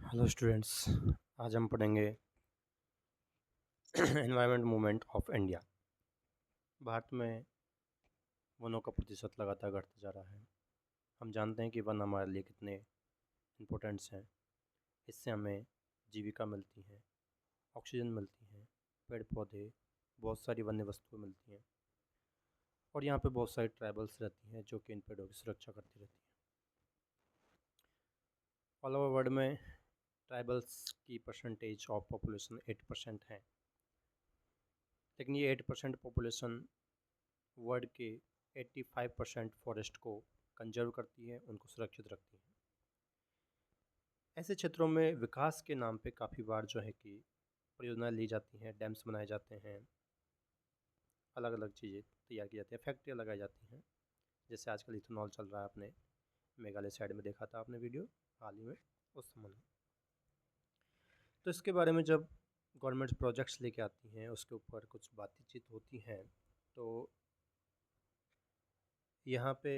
Hello students. आज हम पढ़ेंगे environment movement of India. Bharat में वनों का प्रतिशत लगातार घटता जा रहा है। हम जानते हैं कि वन हमारे लिए कितने इम्पोर्टेंट्स हैं। इससे हमें जीविका मिलती है, ऑक्सीजन मिलती है, पेड़ पौधे, बहुत सारी वन्य वस्तुएं मिलती हैं। और यहाँ पे बहुत सारी ट्राइबल्स रहती हैं जो कि इन पेड़ों की सुरक्षा करती रहती हैं। ऑल ओवर वर्ल्ड में ट्राइबल्स की परसेंटेज ऑफ पॉपुलेशन 8% है, लेकिन ये 8% पॉपुलेशन वर्ल्ड के 85% फॉरेस्ट को कंजर्व करती है, उनको सुरक्षित रखती है। ऐसे क्षेत्रों में विकास के नाम पे काफ़ी बार जो है कि परियोजनाएं ली जाती हैं, डैम्स बनाए जाते हैं, अलग अलग चीज़ें तैयार की जाती हैं, फैक्ट्रियाँ लगाई जाती हैं। जैसे आजकल इथेनॉल चल रहा है, आपने मेघालय साइड में देखा था आपने वीडियो हाल ही में उस संबंध में। तो इसके बारे में जब गवर्नमेंट प्रोजेक्ट्स लेके आती हैं, उसके ऊपर कुछ बातचीत होती हैं, तो यहाँ पे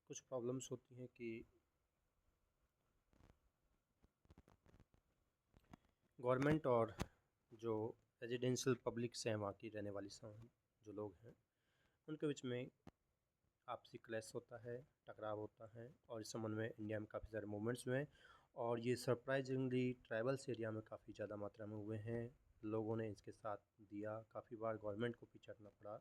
कुछ प्रॉब्लम्स होती हैं कि गवर्नमेंट और जो रेजिडेंशियल पब्लिक्स हैं, वहाँ की रहने वाली जो लोग हैं, उनके बीच में आपसी क्लैश होता है, टकराव होता है। और इस संबंध में इंडिया में काफ़ी सारे मूवमेंट्स हुए हैं और ये सरप्राइजिंगली ट्राइबल्स एरिया में काफ़ी ज़्यादा मात्रा में हुए हैं। लोगों ने इसके साथ दिया, काफ़ी बार गवर्नमेंट को पीछे हटना पड़ा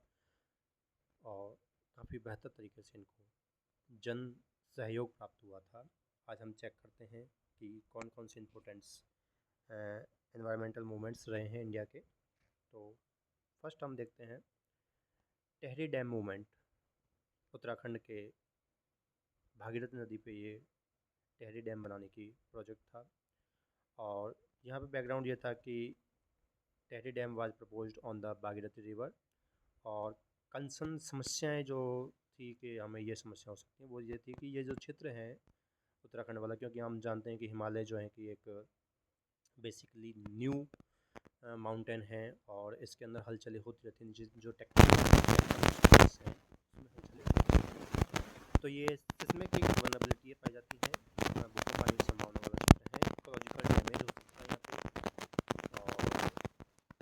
और काफ़ी बेहतर तरीके से इनको जन सहयोग प्राप्त हुआ था। आज हम चेक करते हैं कि कौन कौन से इम्पोर्टेंट्स एनवायरमेंटल मूवमेंट्स रहे हैं इंडिया के। तो फर्स्ट हम देखते हैं टेहरी डैम मूवमेंट। उत्तराखंड के भागीरथी नदी पे ये टेहरी डैम बनाने की प्रोजेक्ट था। और यहाँ पे बैकग्राउंड ये था कि Tehri dam was proposed on the Bhagirathi river. और कंसर्न समस्याएं जो थी कि हमें ये समस्या हो सकती है, वो ये थी कि ये जो क्षेत्र है उत्तराखंड वाला, क्योंकि हम जानते हैं कि हिमालय जो है कि एक बेसिकली न्यू माउंटेन है और इसके अंदर हलचलें होती रहती हैं, जो टेक्टोनिक हैं उसमें हलचलें। तो ये सिस्मिक वल्नरेबिलिटी पाई जाती है, भूकंप आने की संभावना वाला क्षेत्र है, इकोलॉजिकल डैमेज हो सकता है यहाँ पे, और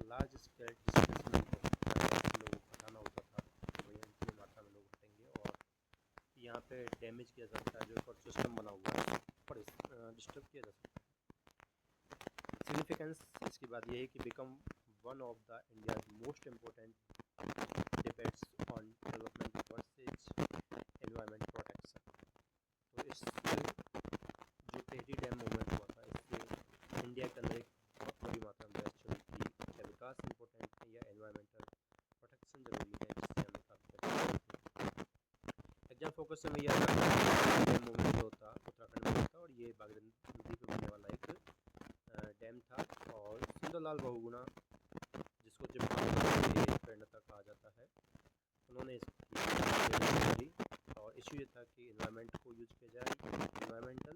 लार्ज स्केल डिस्प्लेसमेंट हो सकता है। लोगों को हटाना होता था, तो ये इतनी मात्रा में लोग हटेंगे और यहाँ पे डैमेज किया जा सकता है। जो इकोसिस्टम बना हुआ है पर डिस्टर्ब किया जा सकता है। सिग्निफिकेंस इसकी बात यह है कि become one of the India most important debates on development versus environment protection. तो इस जो टेहरी डैम मूवमेंट हुआ था, इससे इंडिया के अंदर एक बहुत बड़ी मात्रा में बहस चली कि क्या विकास इम्पोर्टेंट है या एनवायरमेंटल प्रोटेक्शन ज़रूरी है, जिससे हमें काफ़ी एग्जाम फोकस में यह डैम मूवमेंट जो था उत्तराखंड में था और ये भागीरथी नदी पर बनने वाला एक डैम था। और सुंदरलाल बहुगुणा, जिसको चिपकाने के प्रेरणा कहा जाता है, उन्होंने इसकी और इशू ये था कि इन्वायरमेंट को यूज किया जाए, environmental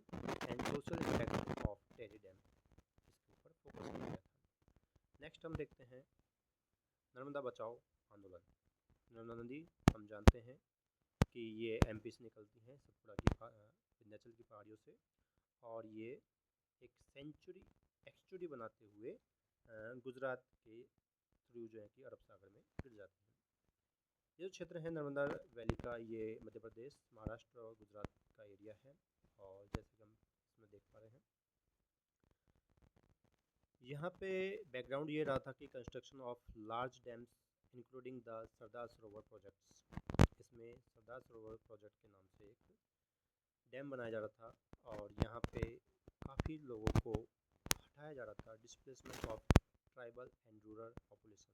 and social impact of Tehri dam, इसके ऊपर फोकस किया गया था। नेक्स्ट हम देखते हैं नर्मदा बचाओ आंदोलन। नर्मदा नदी हम जानते हैं कि ये एमपी से निकलती है, सतपुड़ा की विंध्याचल की पहाड़ियों से, और ये एक एक्सचुरी बनाते हुए गुजरात के थ्रू जो है कि अरब सागर में गिर जाती है। ये जो क्षेत्र है नर्मदा वैली का, ये मध्य प्रदेश, महाराष्ट्र और गुजरात का एरिया है। और जैसे कि हम इसमें देख पा रहे हैं, यहाँ पे बैकग्राउंड ये रहा था कि construction of large dams including the Sardar Sarovar projects. इसमें सरदार सरोवर प्रोजेक्ट के नाम से एक डैम बनाया जा रहा था और यहाँ पे काफ़ी लोगों को हटाया जा रहा था, displacement of tribal and rural population.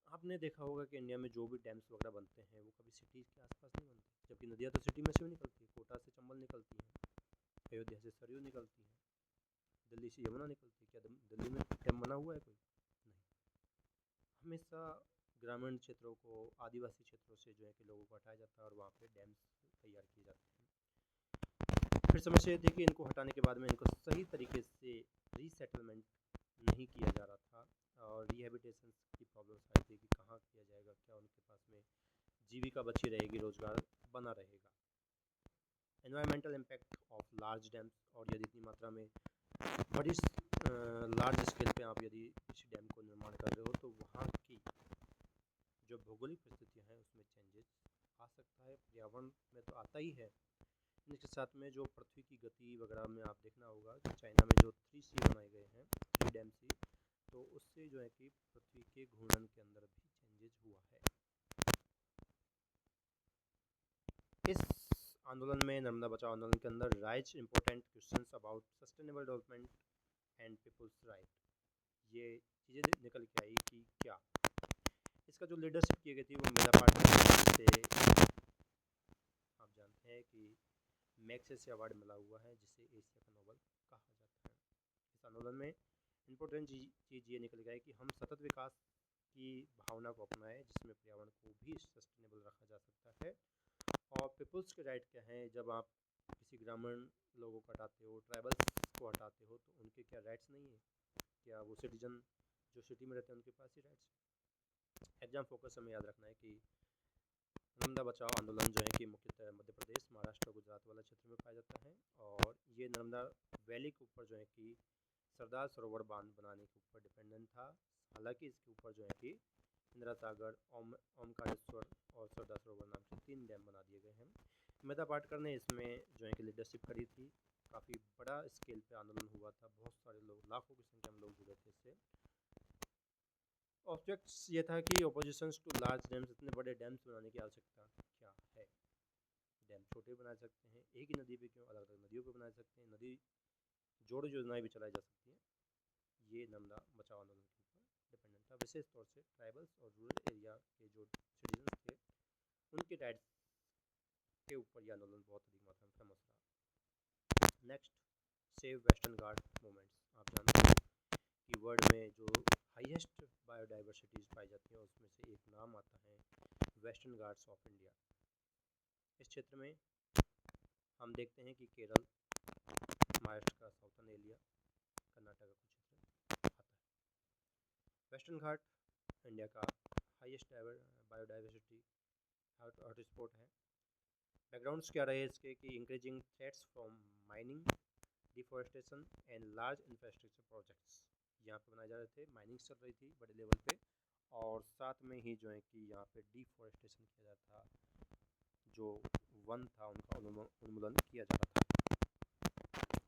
आपने देखा होगा कि इंडिया में जो भी डैम्स वगैरह बनते हैं वो कभी सिटीज़ के आसपास नहीं बनते, जबकि नदियाँ तो सिटी में से भी निकलती है। कोटा से चंबल निकलती है, अयोध्या से सरयू निकलती है, दिल्ली से यमुना निकलती है। क्या दिल्ली में डैम बना हुआ है कोई? नहीं। हमेशा ग्रामीण क्षेत्रों को, आदिवासी क्षेत्रों से जो है कि लोगों को हटाया जाता है और वहाँ पे डैम्स तैयार किए जाते हैं। फिर समस्या ये थी कि इनको हटाने के बाद में इनको सही तरीके से रीसेटलमेंट नहीं किया जा रहा था और रिहेबिटेशन की प्रॉब्लम्स आई थी कि कहाँ किया जाएगा, क्या उनके पास में जीविका बची रहेगी, रोजगार बना रहेगा। Environmental impact of large dams, और यदि इतनी मात्रा में बड़ी लार्ज स्केल पे आप यदि किसी डैम को निर्माण कर रहे हो तो वहाँ की जो भौगोलिक परिस्थितियाँ हैं उसमें चेंजेस आ सकता है। पर्यावरण में तो आता ही है, इसके साथ में जो पृथ्वी की गति वगैरह में आप देखना होगा कि चाइना में जो 3C बनाए गए हैं, 3 डैम सी, तो उससे जो है कि पृथ्वी के घूर्णन के अंदर भी चेंजेस हुआ है। इस आंदोलन में, नर्मदा बचाओ आंदोलन के अंदर, raise important questions about sustainable development and people's right, ये चीज़ें निकल के आई कि क्या इसका जो लीडरशिप की गई थी वो मेधा पाटकर से, आप जानते हैं कि मैग्सेसे अवार्ड मिला हुआ है जिसे एशिया का नोबल कहा जाता है। इस आंदोलन में इम्पोर्टेंट चीज़ ये निकल गया है कि हम सतत विकास की भावना को अपनाएं जिसमें पर्यावरण को भी सस्टेनेबल रखा जा सकता है। और पीपल्स के राइट क्या हैं, जब आप किसी ग्रामीण लोगों को हटाते हो, ट्राइबल्स को हटाते हो, तो उनके क्या राइट्स नहीं है? क्या वो सिटीजन जो सिटी में रहते हैं उनके पास ही राइट्स? एग्जाम फोकस हमें याद रखना है कि नर्मदा बचाओ आंदोलन जो है कि मुख्यतः मध्य प्रदेश, महाराष्ट्र, गुजरात वाला क्षेत्र में पाया जाता है, और ये नर्मदा वैली के ऊपर जो है कि सरदार सरोवर बांध बनाने के ऊपर डिपेंडेंट था। हालांकि इसके ऊपर जो है कि इंदिरा सागर, ओमकारेश्वर और सरदार सरोवर नाम से 3 डैम बना दिए गए हैं। मेधा पाटकर ने इसमें जो है कि लीडरशिप करी थी। काफ़ी बड़ा स्केल पे आंदोलन हुआ था, बहुत सारे लोग, लाखों की संख्या में लोग जुड़े थे इससे। ऑब्जेक्ट्स ये था कि ऑपोजिशंस टू लार्ज डैम्स, इतने बड़े डैम्स बनाने की आवश्यकता क्या है? डैम छोटे बना सकते हैं, एक ही नदी पे क्यों अलग अलग नदियों पे बना सकते हैं, नदी जोड़ योजनाएं भी चलाई जा सकती हैं। ये नर्मदा बचाओ आंदोलन के ऊपर डिपेंडेंट था, विशेष तौर से ट्राइबल्स और रूरल एरिया के जो सिटीजन्स थे उनके राइट्स के ऊपर यह आंदोलन बहुत अधिक मात्रा में फेमस रहा। नेक्स्ट, सेव वेस्टर्न घाट मूवमेंट्स। आप जानते हो कि वर्ल्ड में जो हाईएस्ट बायोडाइवर्सिटीज़ पाई जाती हैं उसमें से एक नाम आता है वेस्टर्न घाट्स ऑफ इंडिया। इस क्षेत्र में हम देखते हैं कि केरल, महाराष्ट्र का साउथर्न एरिया, कर्नाटक का कुछ क्षेत्र आता है। वेस्टर्न घाट इंडिया का हाईएस्ट बायोडाइवर्सिटी हॉटस्पॉट है। बैकग्राउंड्स क्या रहे इसके कि increasing threats from mining, deforestation and large infrastructure projects. यहाँ पे बनाए जा रहे थे, माइनिंग चल रही थी बड़े लेवल पे, और साथ में ही जो है कि यहाँ पे डिफॉरेस्टेशन किया जाता था, जो वन था उनका उन्मूलन किया जा रहा था।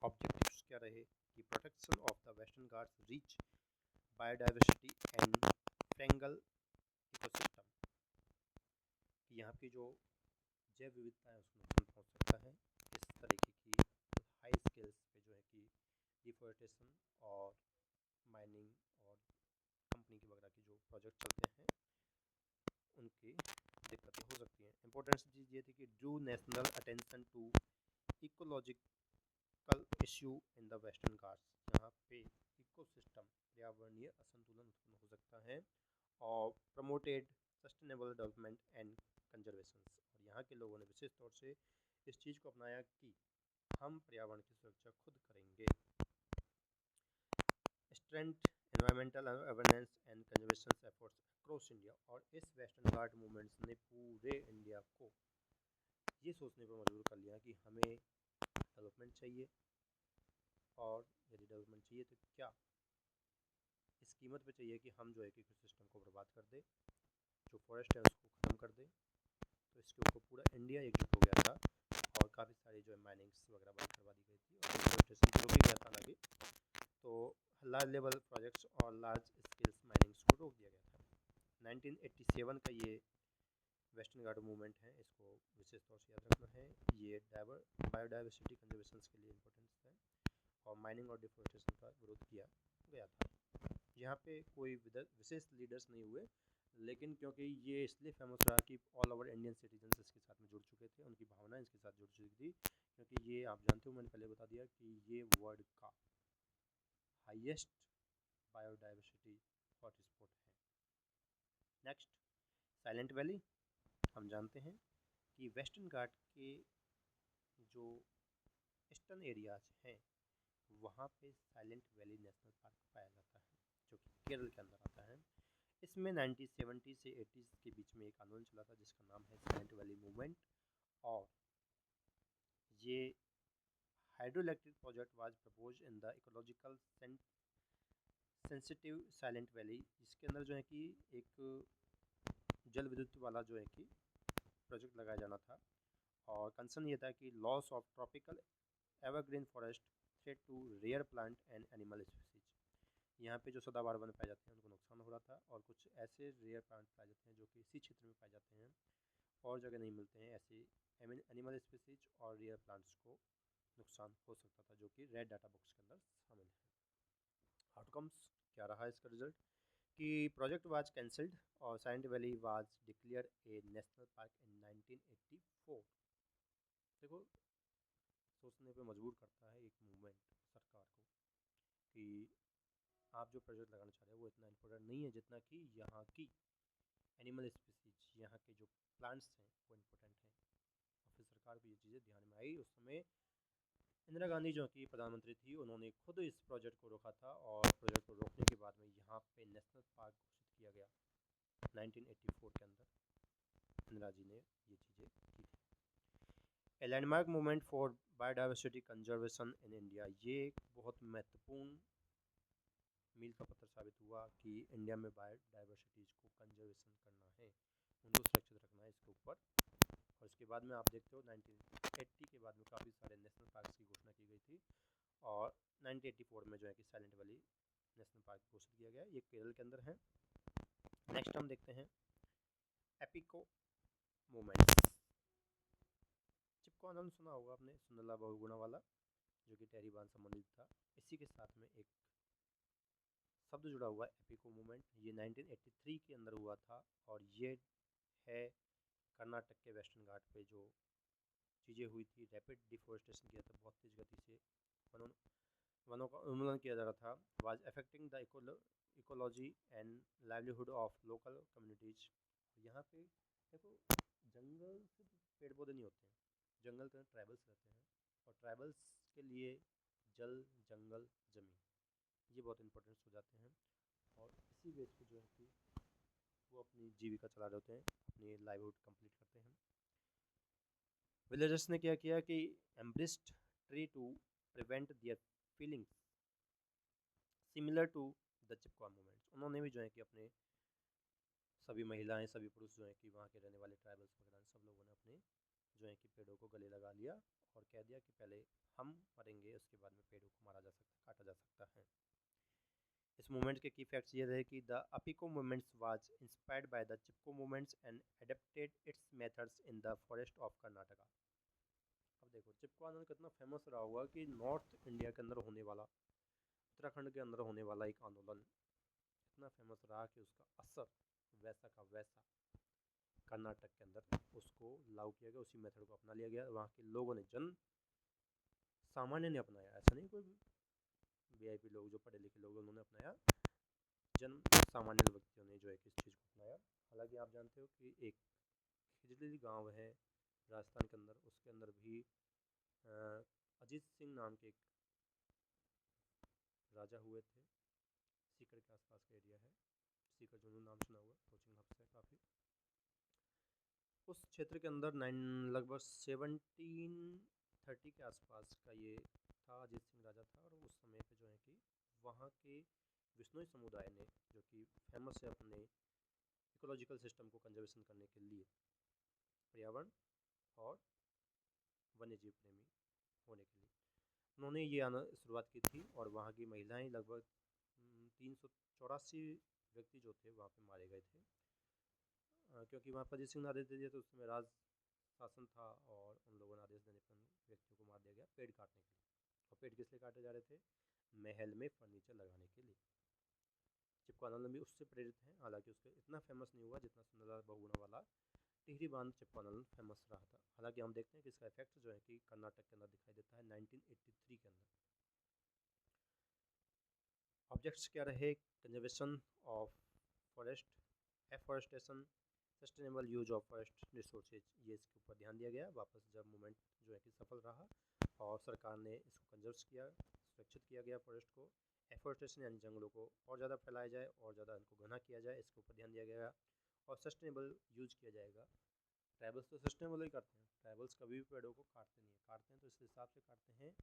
ऑब्जेक्टिव्स क्या रहे कि protection of the western Ghats, rich biodiversity and fragile ecosystem, कि यहाँ की जो जैव विविधता है उसको नुकसान पहुँच सकता है। इस तरीके की हाई स्केल्स पे जो है कि डिफॉरेस्टेशन और माइनिंग और कंपनी के वगैरह के जो प्रोजेक्ट चलते हैं उनकी दिक्कतें हो सकती हैं। इम्पोर्टेंट चीज़ ये थी कि drew national attention to ecological issue in the western Ghats. यहाँ पे इकोसिस्टम, पर्यावरणीय असंतुलन उत्पन्न हो सकता है, और promoted sustainable development and conservation. और यहाँ के लोगों ने विशेष तौर से इस चीज़ को अपनाया कि हम पर्यावरण की सुरक्षा खुद करेंगे। Strength environmental awareness and conservation efforts across India. और इस वेस्टर्न घाट मूवमेंट्स ने पूरे इंडिया को ये सोचने पर मजबूर कर लिया कि हमें डेवलपमेंट चाहिए, और यदि डेवलपमेंट चाहिए तो क्या इस कीमत पे चाहिए कि हम जो है कि सिस्टम को बर्बाद कर दे, जो फॉरेस्ट है उसको ख़त्म कर दे। तो इसके ऊपर पूरा इंडिया एकजुट हो गया था, और काफ़ी सारी जो है माइनिंग्स वगैरह बंद करवा दी गई थी, और डिफॉरेस्टेशन को रोक ही गया था हालांकि। तो लार्ज लेवल प्रोजेक्ट्स और लार्ज स्केल्स माइनिंग्स को रोक दिया गया था। 1987 का ये वेस्टर्न घाट मूवमेंट है, इसको विशेष तौर से याद रखना है। ये बायोडाइवर्सिटी कंजर्वेशन के लिए इम्पोर्टेंस है, और माइनिंग और डिफॉरेस्टेशन का विरोध किया गया था। यहाँ पे कोई विशेष लीडर्स नहीं हुए, लेकिन क्योंकि ये इसलिए फेमस रहा कि ऑल ओवर इंडियन सिटीजन्स इसके साथ में जुड़ चुके थे, उनकी भावना इसके साथ जुड़ चुकी थी, क्योंकि ये आप जानते हो, मैंने पहले बता दिया कि ये वर्ल्ड का हाईएस्ट बायोडाइवर्सिटी हॉटस्पॉट है। Next, silent valley. हम जानते हैं कि वेस्टर्न घाट के जो ईस्टर्न एरियाज हैं वहाँ पे साइलेंट वैली नेशनल पार्क पाया जाता है, जो कि केरल के अंदर आता है। इसमें 1970 से 80s के बीच में एक आंदोलन चला था जिसका नाम है साइलेंट वैली मूवमेंट, और hydroelectric project was proposed in the ecological sensitive silent valley, जिसके अंदर जो है कि एक जल विद्युत वाला जो है कि प्रोजेक्ट लगाया जाना था। और कंसर्न ये था कि loss of tropical evergreen forest threat to rare plant and animal species. यहाँ पे जो सदाबहार वन पाए जाते हैं उनको नुकसान हो रहा था, और कुछ ऐसे रेयर प्लांट पाए जाते हैं जो कि इसी क्षेत्र में पाए जाते हैं और जगह नहीं मिलते हैं, ऐसे एनिमल स्पीसीज और रेयर प्लांट्स को नुकसान हो सकता था, जो कि रेड डाटा बॉक्स के अंदर शामिल है। आउटकम्स क्या रहा इसका रिजल्ट कि प्रोजेक्ट वाज कैंसल्ड और silent valley was declare A national park इन 1984। देखो, सोचने पे मजबूर करता है एक मूवमेंट सरकार को कि आप जो प्रोजेक्ट लगाना चाह रहे हो वो इतना इम्पोर्टेंट नहीं है जितना कि यहाँ की एनिमल स्पीसीज, यहाँ के जो प्लांट्स हैं वो इम्पोर्टेंट हैं। और फिर सरकार को ये चीज़ें ध्यान में आई। उस समय इंदिरा गांधी जो कि प्रधानमंत्री थी, उन्होंने खुद इस प्रोजेक्ट को रोका था, और प्रोजेक्ट को रोकने के बाद में यहाँ पे नेशनल पार्क घोषित किया गया 1984 के अंदर। इंदिरा जी ने ये चीज़ें की थी। A landmark movement for biodiversity conservation in India, ये एक बहुत महत्वपूर्ण मील का पत्थर साबित हुआ कि इंडिया में बायोडाइवर्सिटीज़ को कंजर्वेशन करना है, उनको सुरक्षित रखना है इसके ऊपर। और इसके बाद में आप देखते हो 1980 के बाद में काफ़ी सारे नेशनल पार्क्स की घोषणा की गई थी, और 1984 में जो है कि साइलेंट वैली नेशनल पार्क घोषित किया गया। ये केरल के अंदर है। नेक्स्ट हम देखते हैं एपिको मूवमेंट। चिपको आंदोलन सुना होगा आपने, सुंदरलाल बहुगुणा वाला, जो कि टेहरी बांध संबंधित था। इसी के साथ में एक शब्द जुड़ा हुआ है एपिको मूवमेंट। ये 1983 के अंदर हुआ था, और ये है कर्नाटक के वेस्टर्न घाट पे जो चीज़ें हुई थी। रैपिड डिफोरेस्टेशन किया था, बहुत तेज़ गति से वनों का उन्मूलन किया जा रहा था। Was affecting the ecology and livelihood of local communities. यहाँ पे देखो, जंगल सिर्फ पेड़ पौधे नहीं होते हैं, जंगल के अंदर ट्राइबल्स रहते हैं, और ट्राइबल्स के लिए जल, जंगल, ज़मीन, ये बहुत इंपॉर्टेंट हो जाते हैं। और इसी बेस पे जो है कि वो अपनी जीविका चला रहे होते हैं, अपनी लाइवलीहुड कंप्लीट करते हैं। विलेजर्स ने क्या किया कि embraced tree to prevent their feelings similar to the Chipko movements. उन्होंने भी जो है कि अपने सभी महिलाएं, सभी पुरुष जो है कि वहाँ के रहने वाले ट्राइबल्स वगैरह सब लोगों ने अपने जो है कि पेड़ों को गले लगा लिया, और कह दिया कि पहले हम मरेंगे, उसके बाद में पेड़ों को मारा जा सकता है, काटा जा सकता है। इस मूवमेंट के की फैक्ट्स ये रहे कि the Appiko movements was inspired by the Chipko movements and adapted it's methods in the forest of Karnataka. अब देखो, चिपको आंदोलन कितना फेमस रहा हुआ कि नॉर्थ इंडिया के अंदर होने वाला, उत्तराखंड के अंदर होने वाला एक आंदोलन इतना फेमस रहा कि उसका असर वैसा का वैसा कर्नाटक के अंदर उसको लागू किया गया, उसी मेथड को अपना लिया गया। वहाँ के लोगों ने, जन सामान्य ने अपनाया, ऐसा नहीं कोई वीआईपी लोग जो पढ़े लिखे लोग उन्होंने अपनाया, जन सामान्य व्यक्तियों ने जो है कि इस चीज़ को अपनाया। हालांकि आप जानते हो कि एक खिजड़ी गांव है राजस्थान के अंदर, उसके अंदर भी अजीत सिंह नाम के एक राजा हुए थे। सीकर के आसपास का एरिया है, सीकर जुनून नाम सुना हुआ, कोचिंग हब से काफ़ी। उस क्षेत्र के अंदर लगभग 1730 के आसपास का ये था, अजीत सिंह राजा था। और उस समय पे जो है कि वहाँ के विश्नोई समुदाय ने, जो कि फेमस है अपने इकोलॉजिकल सिस्टम को कंजर्वेशन करने के लिए, पर्यावरण और वन्य जीव प्रेमी होने के लिए, उन्होंने ये आना शुरुआत की थी। और वहाँ की महिलाएं लगभग 384 व्यक्ति जो थे वहाँ पे मारे गए थे, क्योंकि वहाँ पर अजीत सिंह ने आदेश दे दिया तो उस समय राज शासन था, और उन लोगों ने आदेश देने पर व्यक्तियों को मार दिया गया पेड़ काटने के लिए। और पेड़ किस लिए काटे जा रहे थे? महल में फर्नीचर लगाने के लिए। चिपको आंदोलन भी उससे प्रेरित है, हालांकि उसके इतना फेमस नहीं हुआ जितना सुंदरलाल बहुगुणा वाला टिहरी बांध चिपको आंदोलन फेमस रहा था। हालांकि हम देखते हैं कि इसका इफेक्ट जो है कि कर्नाटक के अंदर दिखाई देता है 1983 के अंदर। ऑब्जेक्ट्स क्या रहे? Conservation of forest, afforestation, sustainable use of forest resources, ये इसके ऊपर ध्यान दिया गया। वापस जब मूवमेंट जो है कि सफल रहा और सरकार ने इसको कंजर्व किया, सुरक्षित किया गया फॉरेस्ट को। एफॉरेस्टेशन यानी जंगलों को और ज़्यादा फैलाया जाए और ज़्यादा इनको घना किया जाए, इसके ऊपर ध्यान दिया गया। और सस्टेनेबल यूज किया जाएगा। ट्राइबल्स तो सस्टेनेबल ही करते हैं, ट्राइबल्स कभी भी पेड़ों को काटते नहीं है, काटते हैं तो इस हिसाब से काटते हैं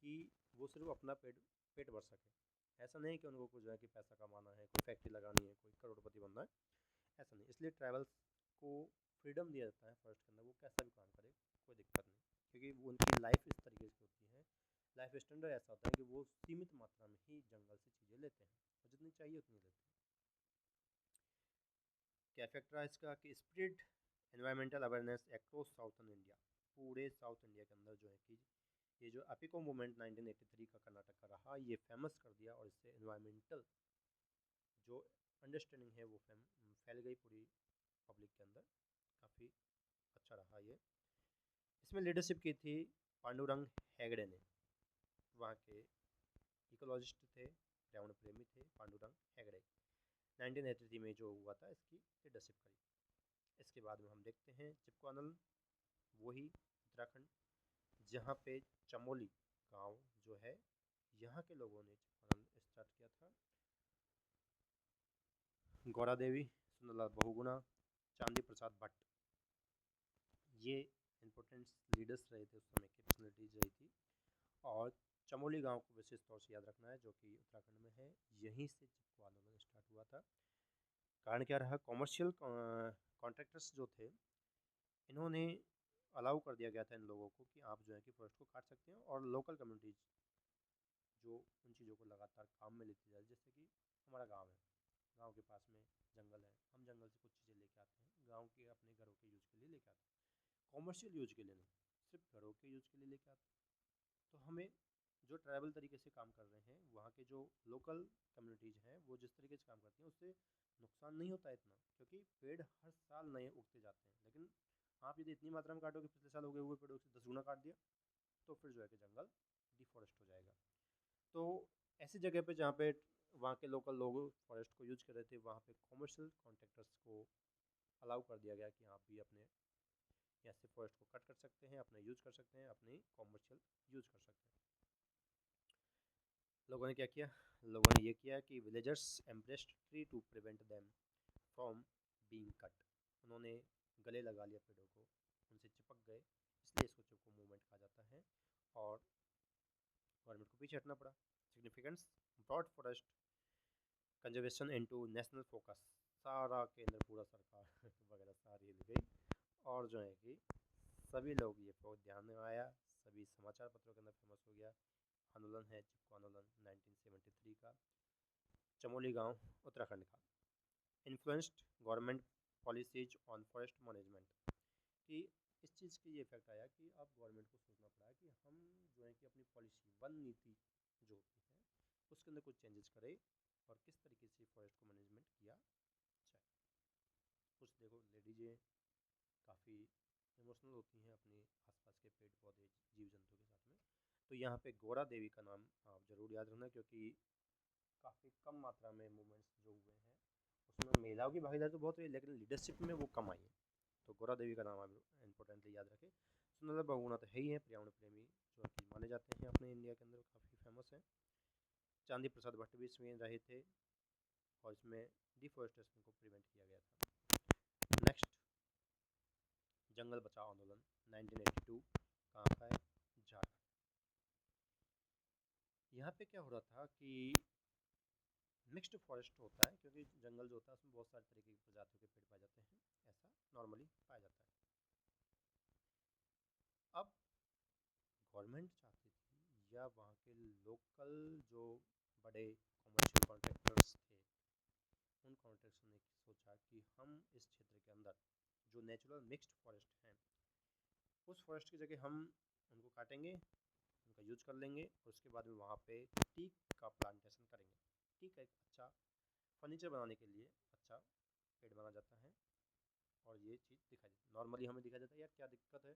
कि वो सिर्फ अपना पेट पेट भर सके। ऐसा नहीं कि उनको कुछ जो है कि पैसा कमाना है, कोई फैक्ट्री लगानी है, कोई करोड़पति बनना है, ऐसा नहीं। इसलिए ट्रैवल्स को फ्रीडम दिया जाता है फॉरेस्ट के अंदर, वो कैसा भी काम करे, कोई दिक्कत नहीं, क्योंकि वो उनकी लाइफ इस तरीके से होती है। लाइफ स्टैंडर्ड ऐसा होता है कि वो सीमित मात्रा में ही जंगल से चीज़ें लेते हैं और जितनी चाहिए उतनी लेते हैं। क्या फैक्टर है इसका कि spread environmental awareness across southern India, पूरे साउथ इंडिया के अंदर जो है कि ये जो अपिको मूवमेंट 1983 का कर्नाटक का रहा, ये फेमस कर दिया और इससे एनवायरमेंटल जो अंडरस्टैंडिंग है वो फैल गई पूरी पब्लिक के अंदर। काफ़ी अच्छा रहा ये। इसमें लीडरशिप की थी पांडुरंग हेगड़े ने, वहाँ के इकोलॉजिस्ट थे, पर्यावरण प्रेमी थे पांडुरंग हेगड़े। 1983 में जो हुआ था इसकी लीडरशिप करी। इसके बाद में हम देखते हैं चिपको आंदोलन, वही उत्तराखंड, जहाँ पे चमोली गांव जो है, यहाँ के लोगों ने चिपको आंदोलन स्टार्ट किया था। गौरा देवी, सुंदरलाल बहुगुणा, चांदी प्रसाद भट्ट, ये इम्पोर्टेंट लीडर्स रहे थे उस समय की, पर्सनैलिटीज रही थी। और चमोली गांव को विशेष तौर से याद रखना है, जो कि उत्तराखंड में है, यहीं से चिपको आंदोलन स्टार्ट हुआ था। कारण क्या रहा, कॉमर्शियल कॉन्ट्रैक्टर्स जो थे, इन्होंने अलाउ कर दिया गया था इन लोगों को कि आप जो है कि फॉरेस्ट को काट सकते हैं, और लोकल कम्युनिटीज़ जो उन चीज़ों को लगातार काम में लेती जा रही, जैसे कि हमारा गांव है, गांव के पास में जंगल है, हम जंगल से कुछ चीज़ें लेके आते हैं, गांव के अपने घरों के यूज़ के लिए लेके आते हैं, कॉमर्शियल यूज़ के लिए नहीं, सिर्फ घरों के यूज़ के लिए लेके आते हैं। तो हमें जो ट्राइबल तरीके से काम कर रहे हैं, वहाँ के जो लोकल कम्युनिटीज़ हैं, वो जिस तरीके से काम करती हैं, उससे नुकसान नहीं होता है इतना, क्योंकि पेड़ हर साल नए उगते जाते हैं। लेकिन आप यदि इतनी मात्रा में काटोगे, पिछले साल उगे हुए पेड़ों से 10 गुना काट दिया, तो फिर जो है कि जंगल डिफॉरेस्ट हो जाएगा। तो ऐसी जगह पे जहाँ पे वहाँ के लोकल लोग फॉरेस्ट को यूज कर रहे थे, वहाँ पे कॉमर्शियल कॉन्ट्रैक्टर्स को अलाउ कर दिया गया कि आप भी अपने यहाँ से फॉरेस्ट को कट कर सकते हैं, अपने यूज कर सकते हैं, अपनी कॉमर्शियल यूज कर सकते हैं। लोगों ने क्या किया, लोगों ने ये किया कि villagers embraced tree to prevent them from being cut, उन्होंने गले लगा लिया पेड़ों को, उनसे चिपक गए, इसलिए इसको चिपको मूवमेंट कहा जाता है। और गवर्नमेंट को पीछे हटना पड़ा। Significance, broad forest conservation into national focus, सारा केंद्र पूरा सरकार वगैरह सारी हिल गई, और जो है कि सभी लोग ये बहुत ध्यान में आया, सभी समाचार पत्रों के अंदर फेमस हो गया। आंदोलन है चिपको आंदोलन 1973 का, चमोली गांव उत्तराखंड का। Influenced government policies on forest management, कि इस चीज़ की ये इफेक्ट आया कि अब गवर्नमेंट को सोचना पड़ा कि हम जो है कि अपनी पॉलिसी, वन नीति जो होती है, उसके अंदर कुछ चेंजेस करें और किस तरीके से फॉरेस्ट को मैनेजमेंट किया जाए। कुछ देखो लेडीज़ें काफ़ी इमोशनल होती हैं अपने आसपास के पेड़ पौधे जीव जंतु के साथ में। तो यहाँ पे गौरा देवी का नाम आप ज़रूर याद रखना, क्योंकि काफ़ी कम मात्रा में मूवमेंट्स जो हुए हैं उसमें महिलाओं की भागीदारी तो बहुत रही, लेकिन लीडरशिप में वो कम आई है। तो गौरा देवी का नाम आप इम्पोर्टेंटली याद रखें। सुंदरलाल बहुगुणा तो है ही है, पर्यावरण प्रेमी जो कि माने जाते हैं अपने इंडिया के अंदर, काफ़ी फेमस है। चांदी प्रसाद भट्ट भी इसमें रहे थे, और इसमें डिफॉरेस्टेशन को प्रिवेंट किया गया था। नेक्स्ट, जंगल बचाओ आंदोलन 1982, कहाँ का है, झारखंड। यहाँ पे क्या हो रहा था कि मिक्स्ड फॉरेस्ट होता है, क्योंकि जंगल जो होता है उसमें बहुत सारे तरीके की प्रजातियों के पेड़ पाए जाते हैं, ऐसा नॉर्मली पाया जाता है। अब गवर्नमेंट चाहती थी, या वहाँ के लोकल जो बड़े कमर्शियल कॉन्ट्रैक्टर्स थे, उन कॉन्ट्रैक्टर्स ने सोचा कि हम इस क्षेत्र के अंदर जो नेचुरल मिक्स्ड फॉरेस्ट हैं, उस फॉरेस्ट की जगह हम उनको काटेंगे, उनका यूज कर लेंगे, और उसके बाद में वहाँ पे टीक का प्लांटेशन करेंगे। टीक एक अच्छा फर्नीचर बनाने के लिए अच्छा पेड़ माना जाता है, और ये चीज़ दिखाई देती है। नॉर्मली हमें दिखाई देता है यार क्या दिक्कत है,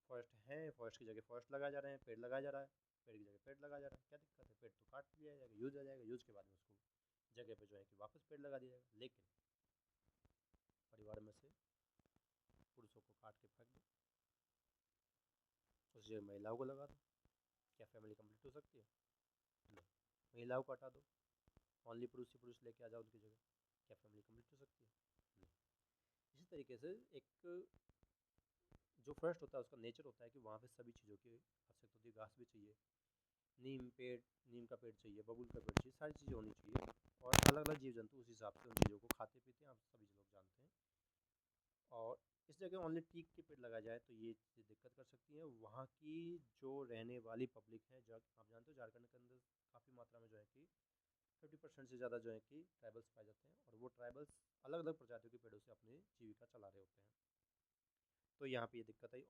फॉरेस्ट है, फॉरेस्ट की जगह फॉरेस्ट लगाए जा रहे हैं, पेड़ लगाया जा रहा है, पेड़ की जगह पेड़ लगाया जा रहा है, क्या दिक्कत है, पेड़ तो काट लिया जाएगा, यूज आ जाएगा, यूज के बाद में उसको जगह पे जो है कि वापस पेड़ लगा दिया जाएगा। लेकिन परिवार में से पुरुषों को काट के फेंक दो, उस जगह महिलाओं को लगा दो, क्या फैमिली कंप्लीट हो सकती है? नहीं। महिलाओं को हटा दो, ओनली पुरुष ही पुरुष लेके आ जाओ उनकी जगह, क्या फैमिली कंप्लीट हो सकती है? नहीं। इसी तरीके से एक जो फॉरेस्ट होता है उसका नेचर होता है कि वहाँ पे सभी चीज़ों की आवश्यकता होती है। घास भी चाहिए, नीम का पेड़ चाहिए, बबूल का पेड़ चाहिए, सारी चीज़ें होनी चाहिए। और अलग अलग जीव जंतु उस हिसाब से उन चीज़ों को खाते पीते हैं, आप सभी लोग जानते हैं। और इस जगह ओनली टीक के पेड़ लगाया जाए तो ये चीज़ दिक्कत कर सकती है। वहाँ की जो रहने वाली पब्लिक है, जो आप जानते हो झारखंड के अंदर काफ़ी मात्रा में जो है कि 50% से ज़्यादा जो है कि ट्राइबल्स पाए जाते हैं, और वो ट्राइबल्स अलग अलग प्रजातियों के पेड़ों से अपनी जीविका चला रहे होते हैं। तो यहाँ पे ये दिक्कत आई।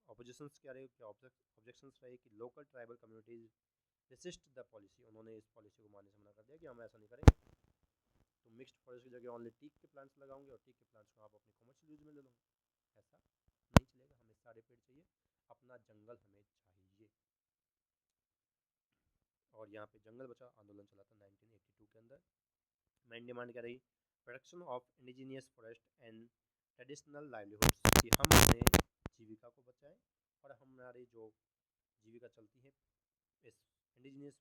ऑपोजिशंस क्या रहे, क्या ऑब्जेक्शंस रहे कि local tribal communities resist the policy, उन्होंने इस पॉलिसी को मानने से मना कर दिया कि हम ऐसा नहीं करेंगे। तो मिक्स्ड फॉरेस्ट की जगह ओनली टीक के प्लांट्स लगाओगे और टीक के प्लांट्स को आप अपने कमर्शियल यूज में ले लोगे, ऐसा नहीं चलेगा। हमें सारे पेड़ चाहिए, अपना जंगल हमें चाहिए। और यहाँ पे जंगल बचाओ आंदोलन चला था 1982 के अंदर। मेन डिमांड क्या रही? Protection of indigenous forest and traditional livelihoods, कि हम अपने जीविका को बचाएं और हमारी जो जीविका चलती है इस इंडिजीनियस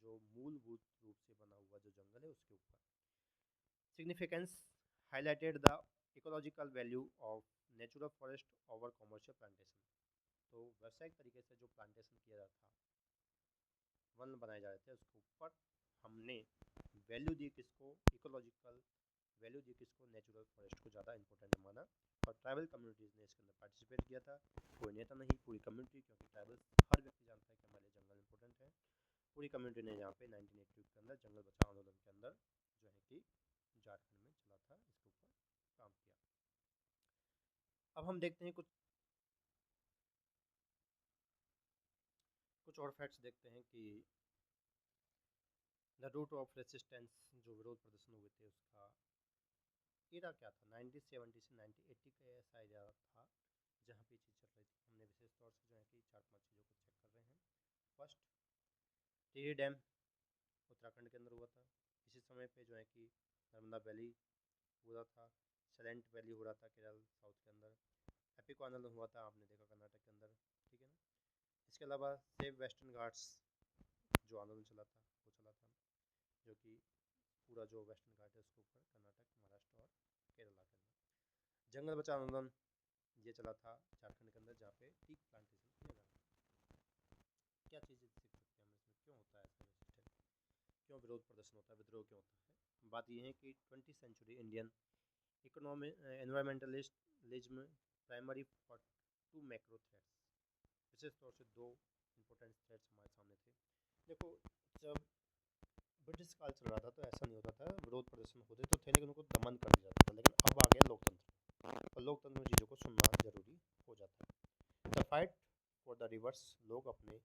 जो मूलभूत रूप से बना हुआ जो जंगल है उसके ऊपर। Significance highlighted the ecological value of natural forest over commercial plantation. तो व्यावसायिक तरीके से जो प्लांटेशन किया जाता था, वन बनाए जा रहे थे, उसके ऊपर हमने वैल्यू दी किसको? इकोलॉजिकल वैल्यू दी किसको? नेचुरल फॉरेस्ट को ज़्यादा इंपॉर्टेंट माना। और ट्राइबल कम्युनिटीज़ ने इसके अंदर पार्टिसिपेट किया था। कोई नेता नहीं, पूरी कम्युनिटी, क्योंकि ट्राइबल हर व्यक्ति जानता है कि हमारे जंगल इंपॉर्टेंट है। पूरी कम्युनिटी ने यहाँ पे 1982 के अंदर जंगल बचाओ आंदोलन के अंदर जो है कि झारखंड में चला था, इसके ऊपर काम किया। अब हम देखते हैं कुछ और फैक्ट्स देखते हैं कि द रूट ऑफ रेसिस्टेंस, जो विरोध प्रदर्शन हुए थे उसका एरा क्या था। 1970 से 1980 का ऐसा एरा था जहाँ पे चीज़ चल रही थी। हमने विशेष तौर से जो है कि 4-5 चीज़ों को चेक कर रहे हैं। फर्स्ट, टिहरी डैम उत्तराखंड के अंदर हुआ था। इसी समय पे जो है कि नर्मदा वैली हुआ था, सलेंट वैली हो रहा था केरल साउथ के अंदर, एपिको आंदोलन हुआ था, आपने देखा कर्नाटक के अंदर, ठीक है ना। इसके अलावा सेव वेस्टर्न घाट्स जो आंदोलन चला था वो चला था, जो कि पूरा जो वेस्टर्न घाट है उसके ऊपर कर्नाटक, महाराष्ट्र और केरला के अंदर। जंगल बचाओ आंदोलन ये चला था झारखंड के अंदर, जहाँ पे टीक प्लांटेशन किया जा रहा था। क्या चीज़ें सीख सकते हैं हम इसमें? क्यों होता है ऐसा resistance? क्यों विरोध प्रदर्शन होता है, विद्रोह क्यों होता है? बात यह है कि 20th century Indian economy environmentalism primary for two macro threats, विशेष तौर से दो इम्पोर्टेंट थ्रेट्स हमारे सामने थे। देखो, जब ब्रिटिश काल चल रहा था तो ऐसा नहीं होता था, विरोध प्रदर्शन होते तो थे लेकिन उनको दमन कर दिया जाता था। लेकिन अब आ गया लोकतंत्र, और लोकतंत्र में चीज़ों को सुनना जरूरी हो जाता है। The fight for the reverse, लोग अपने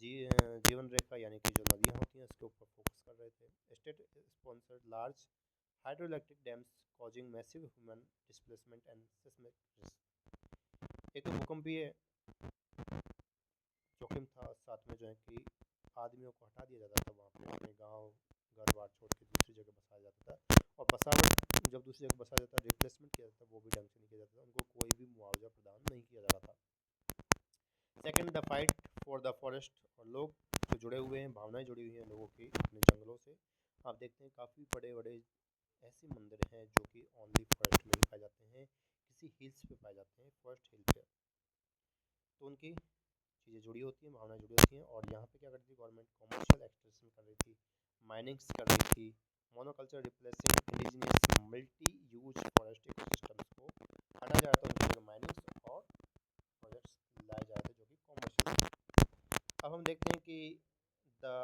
जीवन रेखा यानी कि जो नदियाँ होती हैं उसके ऊपर फोकस कर रहे थे। State sponsored large hydro electric dams causing massive human displacement and seismic risk. एक तो भूकंपीय जोखिम था, साथ में जो है कि आदमियों को हटा दिया जाता था, वहाँ पे अपने गांव घर बार छोड़ के दूसरी जगह बसाया जाता था। और बसावट जब दूसरी जगह बसाया जाता, रिप्लेसमेंट किया जाता, वो भी ढंग से नहीं किया जाता था, उनको कोई भी मुआवजा प्रदान नहीं किया जा रहा था। Second, the fight for the forest, और लोग जो जुड़े हुए हैं, भावनाएं जुड़ी हुई हैं लोगों की अपने जंगलों से। आप देखते हैं काफ़ी बड़े बड़े ऐसे मंदिर हैं जो कि ओनली फॉरेस्ट में ही पाए जाते हैं, किसी हिल्स पे पाए जाते हैं, फॉरेस्ट हिल पे। तो उनकी चीज़ें जुड़ी होती हैं, भावनाएं जुड़ी होती हैं। और यहाँ पे क्या करती थी गवर्नमेंट? कॉमर्शियल एक्सट्रैक्शन कर रही थी, माइनिंग्स कर रही थी, monoculture replacing indigenous multi use forest ecosystems को हटा जा रहा था, उनकी जगह माइनिंग्स और प्रोजेक्ट्स लाए जा रहे थे जो कि कॉमर्शियल। अब हम देखते हैं कि the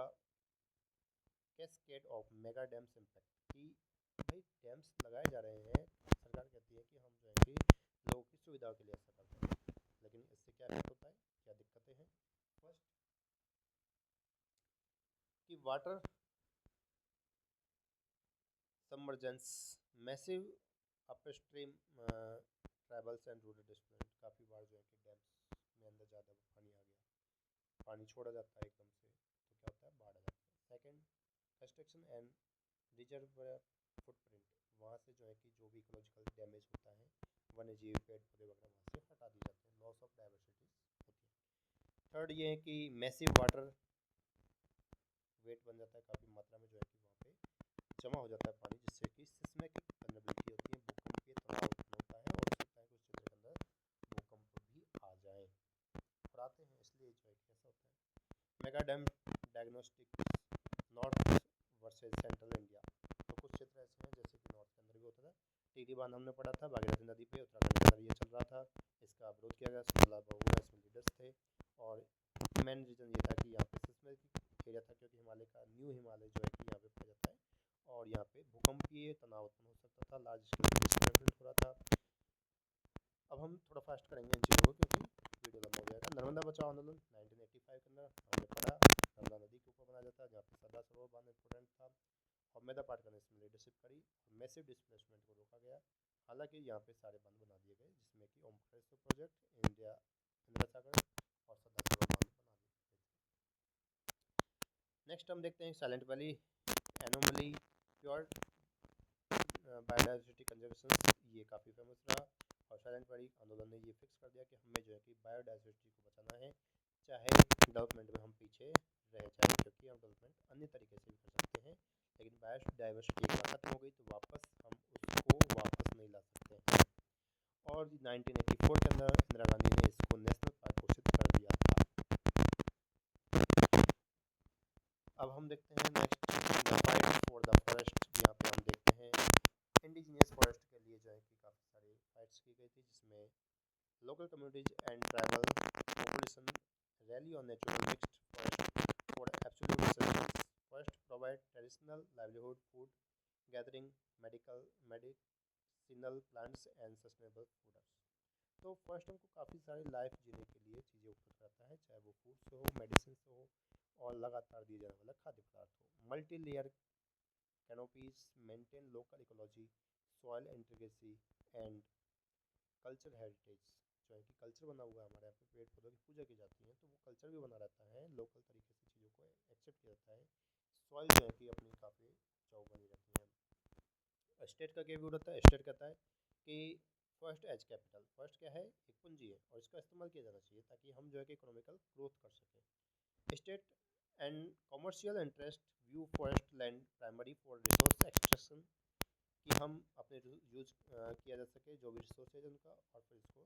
cascade of mega dams impact, कि भाई डैम्स लगाए जा रहे हैं, सरकार कहती है कि हम जो है कि लोगों की सुविधा के लिए ऐसा करते हैं, लेकिन इससे क्या इफेक्ट होता है, क्या दिक्कतें हैं? फर्स्ट, कि water submergence, massive upstream tribals and rural displacement. काफ़ी बार जो है कि डैम्स में अंदर ज़्यादा पानी आ गया, पानी छोड़ा जाता है एकदम से, तो क्या होता है? बाढ़ आ जाती है। Second, construction and reservoir footprint, वहाँ से जो है कि जो भी इकोलॉजिकल डैमेज होता है, वन्य जीव पेड़ पौधे वगैरह वहाँ से हटा दिए जाते हैं, लॉस ऑफ डाइवर्सिटीज होती है। थर्ड ये है कि मैसिव वाटर वेट बन जाता है, काफ़ी मात्रा में जो है कि वहाँ पे जमा हो जाता है पानी, जिससे कि सिस्मिक वल्नरेबिलिटी होती है, भूकंपीय तनाव उत्पन्न होता है, और हो सकता है कि उस क्षेत्र के अंदर बताते हैं, इसलिए जो है कि ऐसा होता है। Mega dam diagnostics north versus central India. तो कुछ क्षेत्र ऐसे हैं जैसे कि नॉर्थ के अंदर भी होता था। टीटी बांध हमने पढ़ा था, भागीरथी नदी पे उत्तराखंड के अंदर ये चल रहा था। इसका विरोध किया गया, मतलब हुआ, इसमें लीडर्स थे। और मेन रीज़न ये था कि यहाँ पे सिस्मिक एरिया था, क्योंकि हिमालय का न्यू हिमालय जो है कि यहाँ पे पाया जाता है, और यहाँ पे भूकंपीय तनाव उत्पन्न हो सकता था, लार्ज स्केल डिस्टर्बेंस हो रहा था। अब हम थोड़ा फास्ट करेंगे इन चीज़ों को, क्योंकि वीडियो लंबा हो जाएगा। नर्मदा बचाओ आंदोलन 1985 के अंदर हमने पढ़ा, नर्मदा नदी के ऊपर बनाया जाता है, जहाँ पे सरदार सरोवर बांध इंपॉर्टेंट था। हमेदा पाटकर ने इसमें लीडरशिप करी और मैसिव डिस्प्लेसमेंट को रोका गया। हालांकि यहाँ पे सारे बंद बना दिए गए, जिसमें कि ओमकारेश्वर प्रोजेक्ट, इंदिरा सागर और सरदार सरोवर बांध बना दिए गए। नेक्स्ट हम देखते हैं silent valley anomaly pure biodiversity conservation. ये काफ़ी फेमस रहा, और साइलेंट वैली आंदोलन ने ये फिक्स कर दिया कि हमें जो है कि बायोडाइवर्सिटी को बचाना है, चाहे डेवलपमेंट में हम पीछे रह जाए, क्योंकि हम डेवलपमेंट अन्य तरीके से भी कर सकते हैं, लेकिन बायोडाइवर्सिटी एक बार खत्म हो गई तो वापस हम उसको वापस नहीं ला सकते हैं। और 1984 के अंदर इंदिरा गांधी ने इसको नेशनल पार्क घोषित कर दिया था। अब हम देखते हैं next the fight for the forest. यहाँ पे हम देखते हैं इंडिजिनियस फॉरेस्ट के लिए जो है कि काफ़ी सारी फाइट्स की गई थी, जिसमें local communities and tribal population rally on natural mixed forest for absolute necessities. Forest provide traditional livelihood, food gathering, medicinal plants and sustainable fooders. तो फर्स्ट हमको काफ़ी सारी लाइफ जीने के लिए चीज़ें उपलब्ध कराता है, चाहे वो फूड से हो, मेडिसिन से हो, और लगातार दिए जाने वाला खाद्य पदार्थ हो। Multi layer canopies maintain local ecology, soil integrity and culture heritage. जो है कि कल्चर बना हुआ है हमारे यहाँ पे, पेड़ पौधों की पूजा की जाती है, तो वो कल्चर भी बना रहता है, लोकल तरीके से चीज़ों को एक्सेप्ट किया जाता है। सॉइल जो है कि अपनी काफ़ी उपजाऊ बनी रहती है। स्टेट का क्या व्यू रहता है? स्टेट कहता है कि फर्स्ट एज कैपिटल, फर्स्ट क्या है, एक पूंजी है, और इसका इस्तेमाल किया जाना चाहिए ताकि हम जो है कि इकोनॉमिकल ग्रोथ कर सकें। State and commercial interest view forest land primary for resource extraction, कि हम अपने यूज किया जा सके जो भी रिसोर्सेज है उनका, और फिर इसको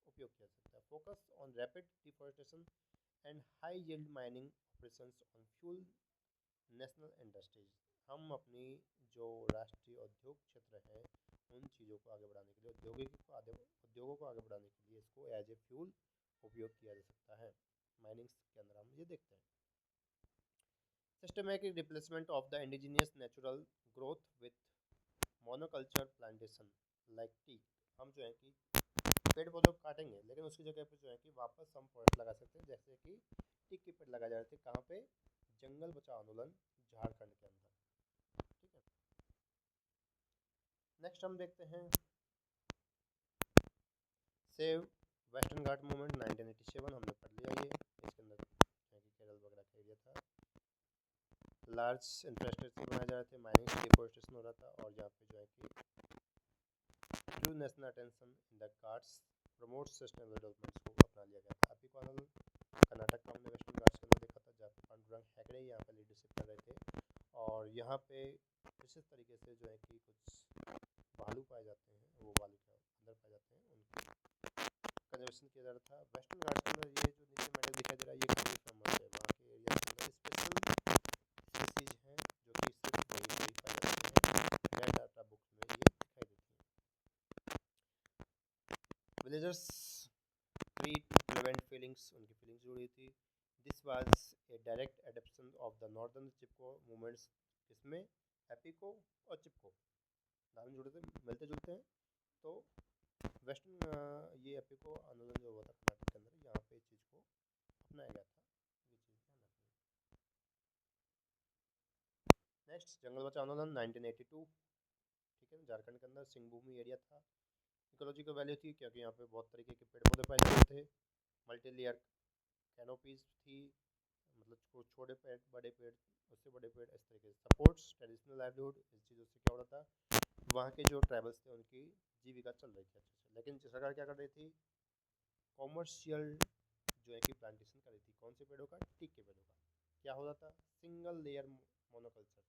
उपयोग किया जा सकता है। Focus on rapid deforestation and high yield mining operations on fuel national industries. हम अपनी जो राष्ट्रीय उद्योग क्षेत्र है उन चीज़ों को आगे बढ़ाने के लिए, उद्योगों को आगे बढ़ाने के लिए इसको एज ए फ्यूल उपयोग किया जा सकता है। माइनिंग्स के अंदर हम ये देखते हैं। Systematic replacement of the indigenous natural growth with monoculture plantation like T. हम जो है कि पेड़ पौधे काटेंगे, लेकिन उसकी जगह पे जो है कि वापस हम फॉरेस्ट लगा सकते हैं, जैसे कि टीक के पेड़ लगाए जा रहे थे, कहाँ पे, जंगल बचाओ आंदोलन झारखंड के अंदर। ठीक है, नेक्स्ट हम देखते हैं सेव वेस्टर्न घाट मूवमेंट 1987। हमने पढ़ लिया ये, इसके अंदर जो है कि केरल वगैरह का एरिया था। लार्ज इंफ्रास्ट्रक्चर बनाए जा रहे थे, माइनिंग डिफोरेस्टेशन हो रहा था, और यहाँ पे जो है कि true national attention in the Ghats promote sustainable developments को अपना लिया गया था। एपिक आंदोलन कर्नाटक का हमने वेस्टर्न घाट्स के अंदर देखा था, जहाँ पे पांडुरंग हेगड़े यहाँ पे लीडरशिप कर रहे थे, और यहाँ पे विशेष तरीके से जो है कि कुछ भालू पाए जाते हैं, वो भालू के अंदर पाए जाते हैं, उनकी कंजर्वेशन किया जा रहा था। वेस्टर्न घाट के अंदर ये जो नीचे मेडल दिखाई दे रहा है, ये काफ़ी फेमस है, वहाँ के एरिया के अंदर स्पेशल स्पीसीज हैं जो कि सिर्फ वहीं पे ही पाए जाते हैं। रेड डाटा बुक्स में ये दिखाई देती हैं। Villagers tree to prevent feelings, उनकी फीलिंग्स जुड़ी थी। This was a direct adaptation of the northern Chipko movements. इसमें एपिको और चिपको नाम जुड़े थे, मिलते जुलते हैं। तो वेस्टर्न ये एपिको आंदोलन जो हुआ था कर्नाटक के अंदर, यहाँ पे इस चीज़ को अपनाया गया था, ये चीज़ ध्यान रखनी है। नेक्स्ट जंगल बचाओ आंदोलन 1982। ठीक है, झारखंड के अंदर सिंहभूमि एरिया था। इकोलॉजिकल वैल्यू थी, क्योंकि यहाँ पे बहुत तरीके के पेड़ पौधे पाए जाते थे। मल्टी लेयर कैनोपीज थी, मतलब छोटे पेड़, बड़े पेड़, उससे बड़े पेड़, इस तरीके से। सपोर्ट्स ट्रेडिशनल लाइवलीहुड, इस चीज़ों से क्या हो रहा था, वहाँ के जो ट्राइबल्स थे उनकी जीविका चल रही थी अच्छे से। लेकिन सरकार क्या कर रही थी, कॉमर्शियल जो है कि प्लांटेशन कर रही थी। कौन से पेड़ों का, टीक के पेड़ों का। क्या हो रहा था, सिंगल लेयर मोनोकल्चर,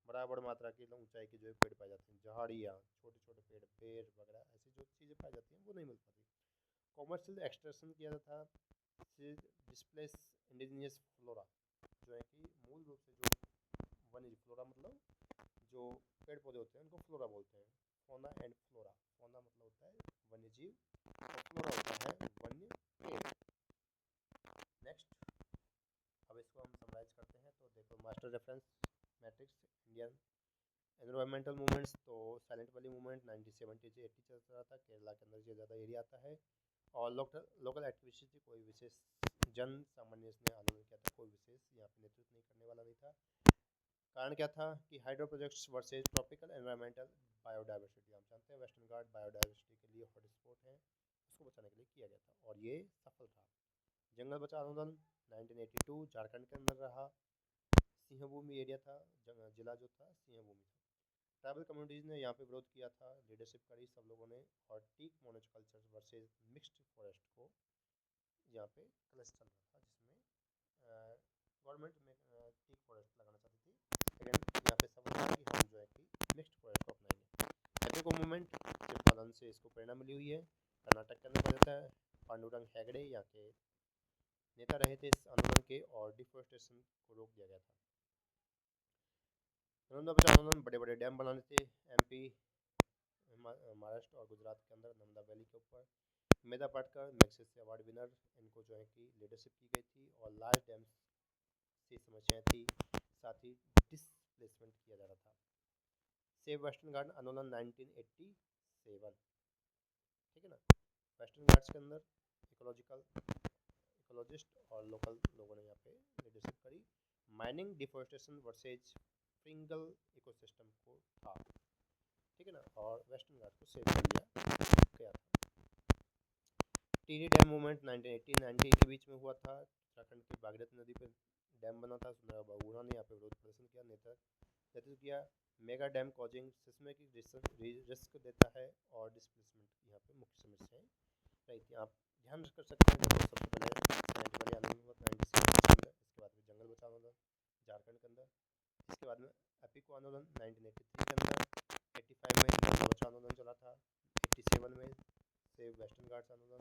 बराबर मात्रा की ऊंचाई के जो है पेड़ पाए जाते हैं, झाड़ियाँ, छोटे छोटे पेड़, पेड़ वगैरह, ऐसी जो चीज़ें पाई जाती हैं वो नहीं मिल पाती। कॉमर्शियल एक्सट्रैक्शन किया था, डिस्प्लेस इंडिजिनियस फ्लोरा, जो है कि मूल रूप से जो वन्य फ्लोरा मतलब जो पेड़ पौधे होते हैं उनको फ्लोरा बोलते हैं। फोना एंड फ्लोरा, फोना मतलब होता है वन्य जीव और फ्लोरा होता है वन्य पेड़। नेक्स्ट, अब इसको हम समराइज करते हैं। तो देखो, master reference matrix Indian environmental movements, तो साइलेंट वैली मूवमेंट 1970 से 80 चल रहा था, केरला के अंदर ये ज़्यादा एरिया आता है। और लोकल एक्टिविटी, कोई विशेष जन सामान्य ने आंदोलन किया था, कोई विशेष यहाँ पे नेतृत्व नहीं करने वाला नहीं था। कारण क्या था कि hydro projects versus tropical environmental biodiversity, हम जानते हैं वेस्टर्न घाट बायोडाइवर्सिटी के लिए हॉटस्पॉट है, उसको बचाने के लिए किया गया था और ये सफल था। जंगल बचाओ आंदोलन 1982 झारखंड के अंदर रहा। सिंहभूमि एरिया था, जिला जो था सिंहभूमि था। ट्राइबल कम्युनिटीज़ ने यहाँ पे विरोध किया था, लीडरशिप करी सब लोगों ने। और teak monoculture versus mixed forest को यहाँ पे क्लश चल रहा था, जिसमें गवर्नमेंट में टीक फॉरेस्ट लगाना चाहती थी, लेकिन यहाँ पे सफल था कि हम जो है कि मिक्स्ड फॉरेस्ट को अपनाएंगे। एपिको मूवमेंट के पालन से इसको प्रेरणा मिली हुई है। कर्नाटक के अंदर जाता है। पांडुरंग हेगड़े यहाँ के नेता रहे थे इस आंदोलन के, और डिफोरेस्टेशन को रोक दिया गया था। नर्मदा बचाओ आंदोलन, बड़े बड़े डैम बनाने थे एमपी, महाराष्ट्र और गुजरात के अंदर नर्मदा वैली के ऊपर। Medha Patkar Magsaysay award winner, इनको जो है कि लीडरशिप की गई थी और लार्ज डैम्स से समस्याएं थी, साथ ही डिसप्लेसमेंट किया जा रहा था। सेव वेस्टर्न घाट आंदोलन 1987, ठीक है ना। वेस्टर्न घाट्स के अंदर इकोलॉजिस्ट और लोकल लोगों ने यहाँ पे लीडरशिप करी। माइनिंग डिफोरेस्टेशन वर्सेज फ्रिंगल इकोसिस्टम को था, ठीक है ना, और वेस्टर्न घाट को सेव कर लिया गया था। टीरी डैम मूवमेंट 1980-90 के बीच में हुआ था। उत्तराखंड की भागीरथी नदी पर डैम बना था, सुंदरा बाबूरा ने यहाँ पे विरोध प्रदर्शन किया, नेतृत्व किया। Mega dam causing seismic risk देता है और डिस्प्लेसमेंट यहाँ पे मुख्य समस्याएं रही थी। आप ध्यान कर सकते हैं। देखो, सबसे पहले साइलेंट वैली आंदोलन हुआ 1970 के अंदर, इसके बाद में जंगल बचाओ आंदोलन झारखंड के अंदर, इसके बाद में एपिको आंदोलन 1983 के अंदर, 85 में जंगल बचाओ आंदोलन चला था, 87 में सेव वेस्टर्न घाट्स आंदोलन,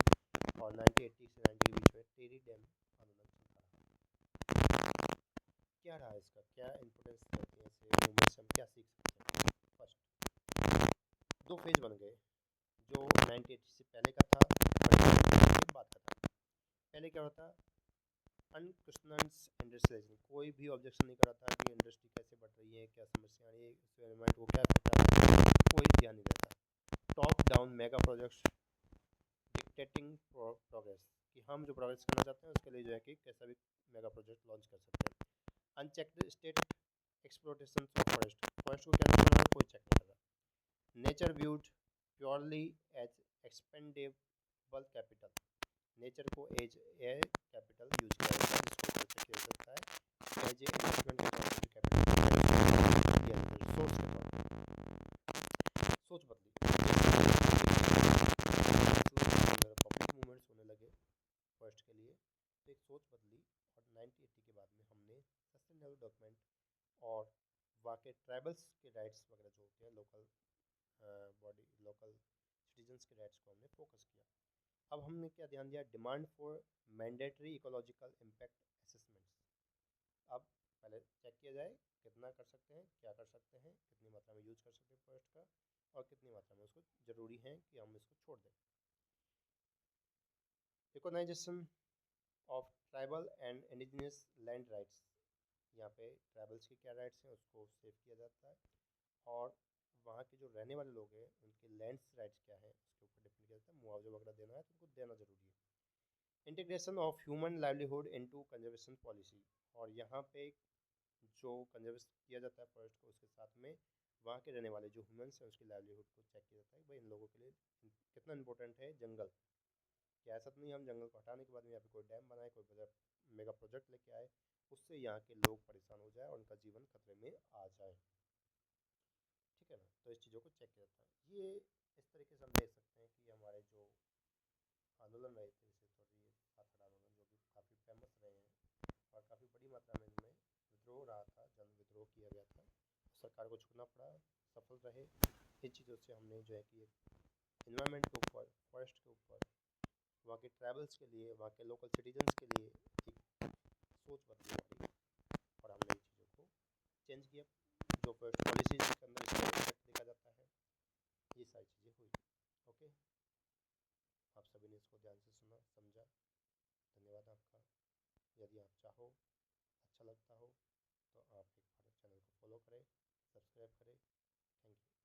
और 1980 से 90 के बीच में टेरी डैम आंदोलन चलता रहा। क्या रहा इसका, क्या इंपोर्टेंस रहती है इसे मूवमेंट से हम क्या सीख सकते हैं। फर्स्ट, दो फेज बन गए, जो 1980 से पहले का था और 1980 से बाद का था। पहले क्या होता, अनक्वेश्चन्ड इंडस्ट्रियलाइजेशन, कोई भी ऑब्जेक्शन नहीं कर रहा था कि इंडस्ट्री कैसे बढ़ रही है, क्या समस्या आ रही है, एनवायरमेंट को क्या करता है, कोई ध्यान नहीं देता। Top down mega projects dictating progress, कि हम जो प्रोग्रेस करना चाहते हैं उसके लिए जो है कि कैसा भी मेगा प्रोजेक्ट लॉन्च कर सकते हैं। Unchecked state exploitation of forest, forest को क्या नुकसान हो रहा है कोई चेक नहीं कर रहा। Nature viewed purely as expendable capital, nature को एज ए कैपिटल यूज किया जाता है, जिसको सोचा किया सकता है एज ए इन्वेस्टमेंट कैपिटल या रिसोर्स के तौर पर। सोच बदली, पब्लिक मूवमेंट्स होने लगे फर्स्ट के लिए, तो एक सोच बदली और 1980 के बाद में हमने सस्टेनेबल डेवलपमेंट और वहाँ के ट्राइबल्स के राइट्स वगैरह जो होते हैं, लोकल सिटीजन्स के राइट्स को हमने फोकस किया। अब हमने क्या ध्यान दिया, demand for mandatory ecological impact assessments. अब पहले चेक किया जाए कितना कर सकते हैं, क्या कर सकते हैं, कितनी मात्रा में यूज कर सकते हैं फॉरेस्ट का, और कितनी मात्रा में उसको ज़रूरी है कि हम इसको छोड़ दें। Recognisation of tribal and indigenous land rights, यहाँ पे ट्राइबल्स के क्या राइट्स हैं उसको सेव किया जाता है, और वहाँ के जो रहने वाले लोग हैं उनके लैंड्स राइट्स क्या है उसके ऊपर डिपेंड किया जाता है। मुआवजा वगैरह देना है तो उनको देना ज़रूरी है। Integration of human livelihood into conservation policy, और यहाँ पे जो कंजर्वेशन किया जाता है फॉरेस्ट को, उसके साथ में वहाँ के रहने वाले जो ह्यूमंस हैं उसकी लाइवलीहुड को चेक किया जाता है, भाई इन लोगों के लिए कितना इंपॉर्टेंट है जंगल। क्या ऐसा तो नहीं हम जंगल को हटाने के बाद में यहाँ पे कोई डैम बनाए, कोई मेगा प्रोजेक्ट लेके आए, उससे यहाँ के लोग परेशान हो जाए और उनका जीवन खतरे में आ जाए, ठीक है ना। तो इस चीज़ों को चेक किया जाता है। ये इस तरीके से हम देख सकते हैं कि हमारे जो आंदोलन रहे थे, विशेष तौर पर ये पाथर आंदोलन जो कि काफ़ी फेमस रहे हैं और काफ़ी बड़ी मात्रा में इनमें विद्रोह रहा था, जन विद्रोह किया गया था, सरकार को झुकना पड़ा, सफल रहे। इन चीज़ों से हमने जो है कि इन्वायरमेंट के ऊपर, फॉरेस्ट के ऊपर वहाँ के ट्रैवल्स के लिए, वहाँ के लोकल सिटीजन्स के लिए एक सोच बदली हमारी, और हमने इन चीज़ों को चेंज किया। जो फर्स्ट पॉलिसीज के अंदर इसका इफेक्ट देखा जाता है, ये सारी चीज़ें हुई। ओके, आप सभी ने इसको ध्यान से सुना, समझा, धन्यवाद आपका। यदि आप चाहो, अच्छा लगता हो, तो आप टेक भारत चैनल को फॉलो करें, सब्सक्राइब करें। Thank you.